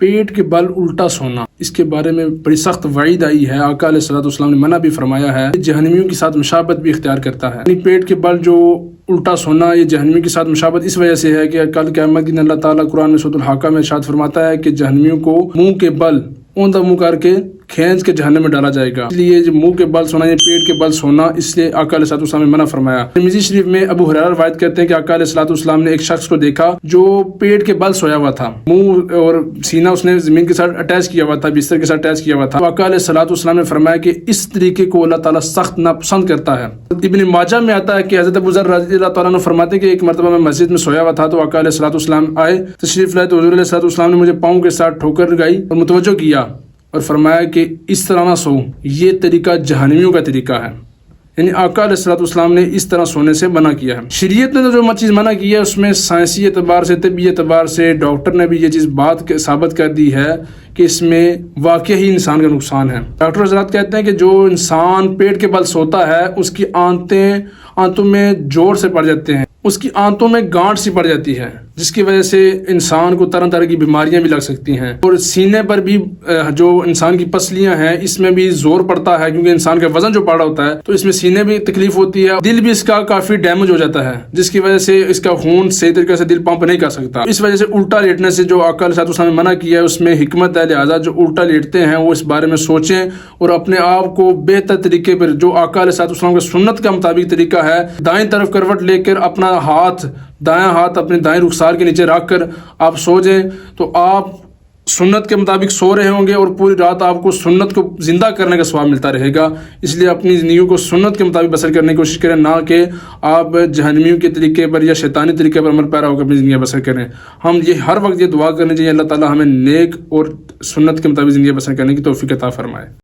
پیٹ کے بل الٹا سونا، اس کے بارے میں بڑی سخت وعید آئی ہے۔ آقا علیہ الصلوۃ والسلام نے منع بھی فرمایا ہے، جہنمیوں کے ساتھ مشابہت بھی اختیار کرتا ہے۔ یعنی پیٹ کے بل جو الٹا سونا، یہ جہنمیوں کے ساتھ مشابہت اس وجہ سے ہے کہ کل قیامت کے دن اللہ تعالیٰ قرآن میں سورۃ الحاقہ میں ارشاد فرماتا ہے کہ جہنمیوں کو منہ کے بل اوندا منہ کر کے کھینچ کے جہنم میں ڈالا جائے گا۔ اس لیے جو منہ کے بل سونا، یہ پیٹ کے بل سونا، اس لیے آقا علیہ الصلوۃ والسلام نے منع فرمایا۔ ترمذی شریف میں ابو ہریرہ روایت کرتے ہیں کہ آقا علیہ الصلوۃ والسلام نے ایک شخص کو دیکھا جو پیٹ کے بل سویا ہوا تھا، منہ اور سینہ اس نے زمین کے ساتھ اٹیچ کیا ہوا تھا، بستر کے ساتھ اٹیچ کیا ہوا تھا۔ تو آقا علیہ الصلوۃ والسلام نے فرمایا کہ اس طریقے کو اللہ تعالیٰ سخت ناپسند کرتا ہے۔ ابن ماجہ میں آتا ہے کہ حضرت ابو ذر رضی اللہ تعالیٰ عنہ فرماتے ہیں کہ ایک مرتبہ میں مسجد میں سویا ہوا تھا تو آقا علیہ الصلوۃ والسلام آئے، تشریف لائے، تو حضور علیہ الصلوۃ والسلام نے مجھے پاؤں کے ساتھ ٹھوکر لگائی اور متوجہ کیا اور فرمایا کہ اس طرح نہ سو، یہ طریقہ جہنمیوں کا طریقہ ہے۔ یعنی آقا علیہ الصلوۃ والسلام نے اس طرح سونے سے منع کیا ہے۔ شریعت نے جو چیز منع کی ہے اس میں سائنسی اعتبار سے، طبی اعتبار سے ڈاکٹر نے بھی یہ چیز بات ثابت کر دی ہے کہ اس میں واقعی ہی انسان کا نقصان ہے۔ ڈاکٹر حضرات کہتے ہیں کہ جو انسان پیٹ کے بل سوتا ہے اس کی آنتوں میں جوڑ سے پڑ جاتے ہیں، اس کی آنتوں میں گانٹ سی پڑ جاتی ہے، جس کی وجہ سے انسان کو طرح طرح کی بیماریاں بھی لگ سکتی ہیں۔ اور سینے پر بھی جو انسان کی پسلیاں ہیں اس میں بھی زور پڑتا ہے، کیونکہ انسان کا وزن جو بڑا ہوتا ہے تو اس میں سینے بھی تکلیف ہوتی ہے، دل بھی اس کا کافی ڈیمیج ہو جاتا ہے، جس کی وجہ سے اس کا خون صحیح طریقے سے دل پمپ نہیں کر سکتا۔ اس وجہ سے الٹا لیٹنے سے جو آقا علیہ الصلوۃ والسلام نے منع کیا ہے اس میں حکمت ہے، لہٰذا جو الٹا لیٹتے ہیں وہ اس بارے میں سوچیں اور اپنے آپ کو بہتر طریقے پر، جو آقا علیہ الصلوۃ والسلام کے سنت کا مطابق طریقہ ہے، دائیں طرف کروٹ لے کر اپنا دائیں ہاتھ اپنے دائیں رخسار کے نیچے رکھ کر آپ سو جائیں تو آپ سنت کے مطابق سو رہے ہوں گے اور پوری رات آپ کو سنت کو زندہ کرنے کا ثواب ملتا رہے گا۔ اس لیے اپنی زندگی کو سنت کے مطابق بسر کرنے کی کوشش کریں، نہ کہ آپ جہنمیوں کے طریقے پر یا شیطانی طریقے پر عمل پیرا ہو کر اپنی زندگی بسر کریں۔ ہم یہ ہر وقت یہ دعا کرنی چاہیے اللہ تعالیٰ ہمیں نیک اور سنت کے مطابق زندگی بسر کرنے کی توفیق عطا فرمائے۔